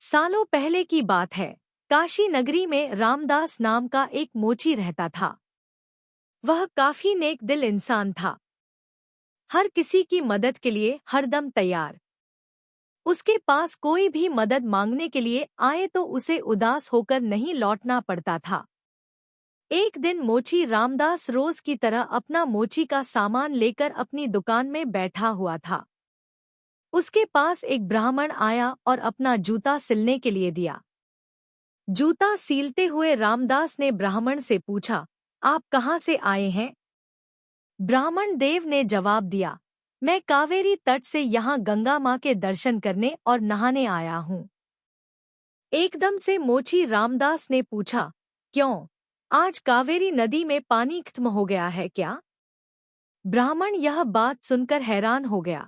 सालों पहले की बात है। काशी नगरी में रामदास नाम का एक मोची रहता था। वह काफी नेक दिल इंसान था, हर किसी की मदद के लिए हरदम तैयार। उसके पास कोई भी मदद मांगने के लिए आए तो उसे उदास होकर नहीं लौटना पड़ता था। एक दिन मोची रामदास रोज की तरह अपना मोची का सामान लेकर अपनी दुकान में बैठा हुआ था। उसके पास एक ब्राह्मण आया और अपना जूता सिलने के लिए दिया। जूता सीलते हुए रामदास ने ब्राह्मण से पूछा, आप कहाँ से आए हैं? ब्राह्मण देव ने जवाब दिया, मैं कावेरी तट से यहाँ गंगा माँ के दर्शन करने और नहाने आया हूँ। एकदम से मोची रामदास ने पूछा, क्यों, आज कावेरी नदी में पानी खत्म हो गया है क्या? ब्राह्मण यह बात सुनकर हैरान हो गया।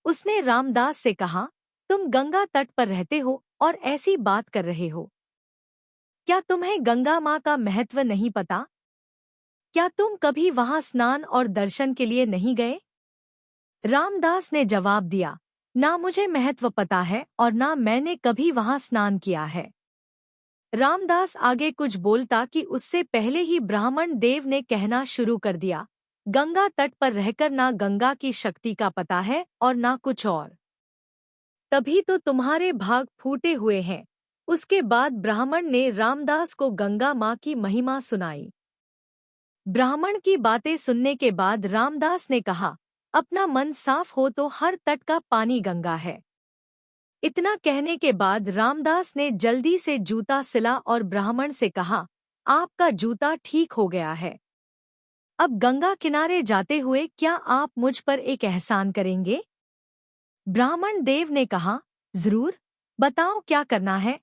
उसने रामदास से कहा, तुम गंगा तट पर रहते हो और ऐसी बात कर रहे हो। क्या तुम्हें गंगा माँ का महत्व नहीं पता? क्या तुम कभी वहां स्नान और दर्शन के लिए नहीं गए? रामदास ने जवाब दिया, ना मुझे महत्व पता है और ना मैंने कभी वहां स्नान किया है। रामदास आगे कुछ बोलता कि उससे पहले ही ब्राह्मण देव ने कहना शुरू कर दिया, गंगा तट पर रहकर ना गंगा की शक्ति का पता है और ना कुछ और। तभी तो तुम्हारे भाग फूटे हुए हैं। उसके बाद ब्राह्मण ने रामदास को गंगा माँ की महिमा सुनाई। ब्राह्मण की बातें सुनने के बाद रामदास ने कहा, अपना मन साफ हो तो हर तट का पानी गंगा है। इतना कहने के बाद रामदास ने जल्दी से जूता सिला और ब्राह्मण से कहा, आपका जूता ठीक हो गया है। अब गंगा किनारे जाते हुए क्या आप मुझ पर एक एहसान करेंगे? ब्राह्मण देव ने कहा, जरूर, बताओ क्या करना है।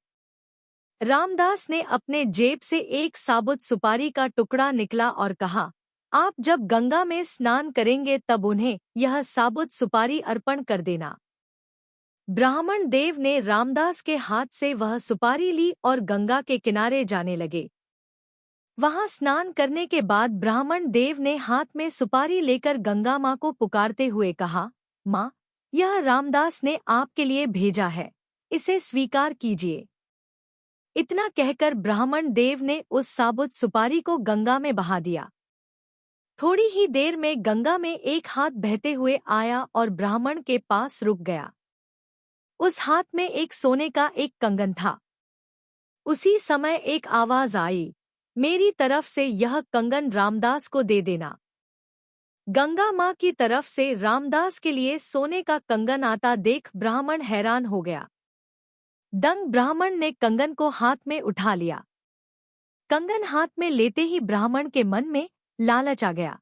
रामदास ने अपने जेब से एक साबुत सुपारी का टुकड़ा निकला और कहा, आप जब गंगा में स्नान करेंगे तब उन्हें यह साबुत सुपारी अर्पण कर देना। ब्राह्मण देव ने रामदास के हाथ से वह सुपारी ली और गंगा के किनारे जाने लगे। वहां स्नान करने के बाद ब्राह्मण देव ने हाथ में सुपारी लेकर गंगा माँ को पुकारते हुए कहा, माँ, यह रामदास ने आपके लिए भेजा है, इसे स्वीकार कीजिए। इतना कहकर ब्राह्मण देव ने उस साबुत सुपारी को गंगा में बहा दिया। थोड़ी ही देर में गंगा में एक हाथ बहते हुए आया और ब्राह्मण के पास रुक गया। उस हाथ में एक सोने का एक कंगन था। उसी समय एक आवाज आई, मेरी तरफ से यह कंगन रामदास को दे देना। गंगा माँ की तरफ से रामदास के लिए सोने का कंगन आता देख ब्राह्मण हैरान हो गया। दंग ब्राह्मण ने कंगन को हाथ में उठा लिया। कंगन हाथ में लेते ही ब्राह्मण के मन में लालच आ गया।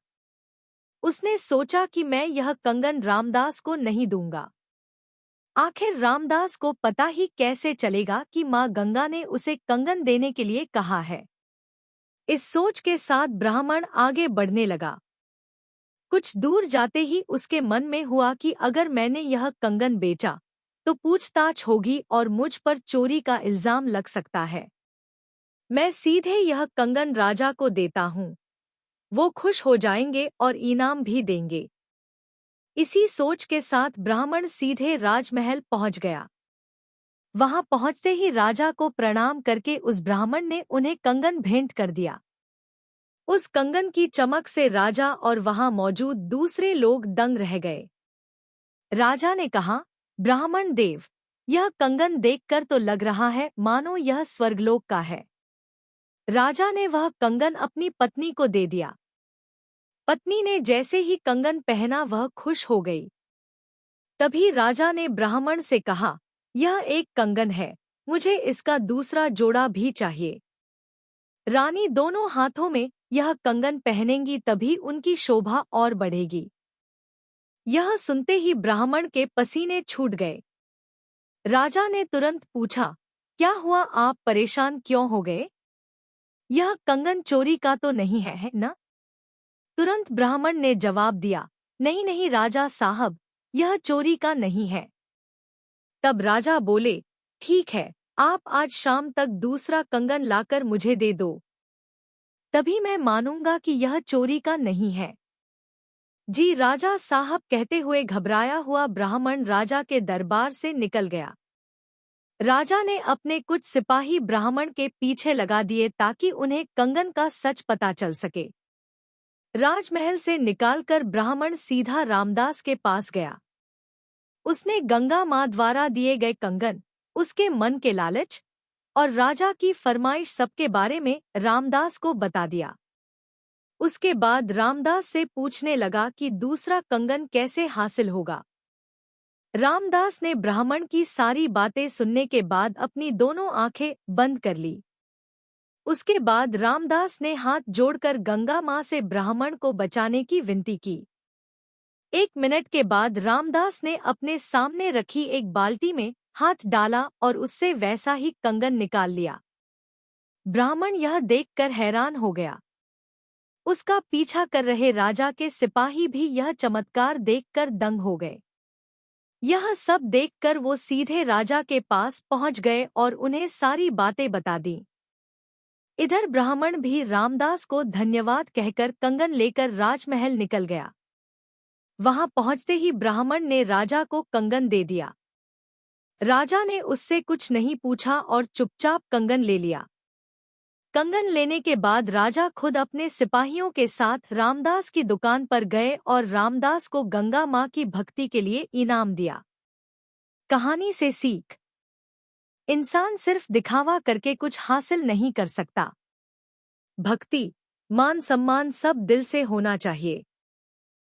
उसने सोचा कि मैं यह कंगन रामदास को नहीं दूंगा। आखिर रामदास को पता ही कैसे चलेगा कि माँ गंगा ने उसे कंगन देने के लिए कहा है। इस सोच के साथ ब्राह्मण आगे बढ़ने लगा। कुछ दूर जाते ही उसके मन में हुआ कि अगर मैंने यह कंगन बेचा तो पूछताछ होगी और मुझ पर चोरी का इल्जाम लग सकता है। मैं सीधे यह कंगन राजा को देता हूँ, वो खुश हो जाएंगे और इनाम भी देंगे। इसी सोच के साथ ब्राह्मण सीधे राजमहल पहुंच गया। वहां पहुंचते ही राजा को प्रणाम करके उस ब्राह्मण ने उन्हें कंगन भेंट कर दिया। उस कंगन की चमक से राजा और वहां मौजूद दूसरे लोग दंग रह गए। राजा ने कहा, ब्राह्मण देव, यह कंगन देखकर तो लग रहा है मानो यह स्वर्गलोक का है। राजा ने वह कंगन अपनी पत्नी को दे दिया। पत्नी ने जैसे ही कंगन पहना वह खुश हो गई। तभी राजा ने ब्राह्मण से कहा, यह एक कंगन है, मुझे इसका दूसरा जोड़ा भी चाहिए। रानी दोनों हाथों में यह कंगन पहनेंगी तभी उनकी शोभा और बढ़ेगी। यह सुनते ही ब्राह्मण के पसीने छूट गए। राजा ने तुरंत पूछा, क्या हुआ, आप परेशान क्यों हो गए? यह कंगन चोरी का तो नहीं है ना? तुरंत ब्राह्मण ने जवाब दिया, नहीं नहीं राजा साहब, यह चोरी का नहीं है। तब राजा बोले, ठीक है, आप आज शाम तक दूसरा कंगन लाकर मुझे दे दो, तभी मैं मानूंगा कि यह चोरी का नहीं है। जी राजा साहब कहते हुए घबराया हुआ ब्राह्मण राजा के दरबार से निकल गया। राजा ने अपने कुछ सिपाही ब्राह्मण के पीछे लगा दिए ताकि उन्हें कंगन का सच पता चल सके। राजमहल से निकालकर ब्राह्मण सीधा रामदास के पास गया। उसने गंगा माँ द्वारा दिए गए कंगन, उसके मन के लालच और राजा की फरमाइश सबके बारे में रामदास को बता दिया। उसके बाद रामदास से पूछने लगा कि दूसरा कंगन कैसे हासिल होगा। रामदास ने ब्राह्मण की सारी बातें सुनने के बाद अपनी दोनों आंखें बंद कर ली। उसके बाद रामदास ने हाथ जोड़कर गंगा माँ से ब्राह्मण को बचाने की विनती की। 1 मिनट के बाद रामदास ने अपने सामने रखी एक बाल्टी में हाथ डाला और उससे वैसा ही कंगन निकाल लिया। ब्राह्मण यह देखकर हैरान हो गया। उसका पीछा कर रहे राजा के सिपाही भी यह चमत्कार देखकर दंग हो गए। यह सब देखकर वो सीधे राजा के पास पहुंच गए और उन्हें सारी बातें बता दी। इधर ब्राह्मण भी रामदास को धन्यवाद कहकर कंगन लेकर राजमहल निकल गया। वहां पहुंचते ही ब्राह्मण ने राजा को कंगन दे दिया। राजा ने उससे कुछ नहीं पूछा और चुपचाप कंगन ले लिया। कंगन लेने के बाद राजा खुद अपने सिपाहियों के साथ रामदास की दुकान पर गए और रामदास को गंगा माँ की भक्ति के लिए इनाम दिया। कहानी से सीख: इंसान सिर्फ दिखावा करके कुछ हासिल नहीं कर सकता। भक्ति, मान सम्मान सब दिल से होना चाहिए।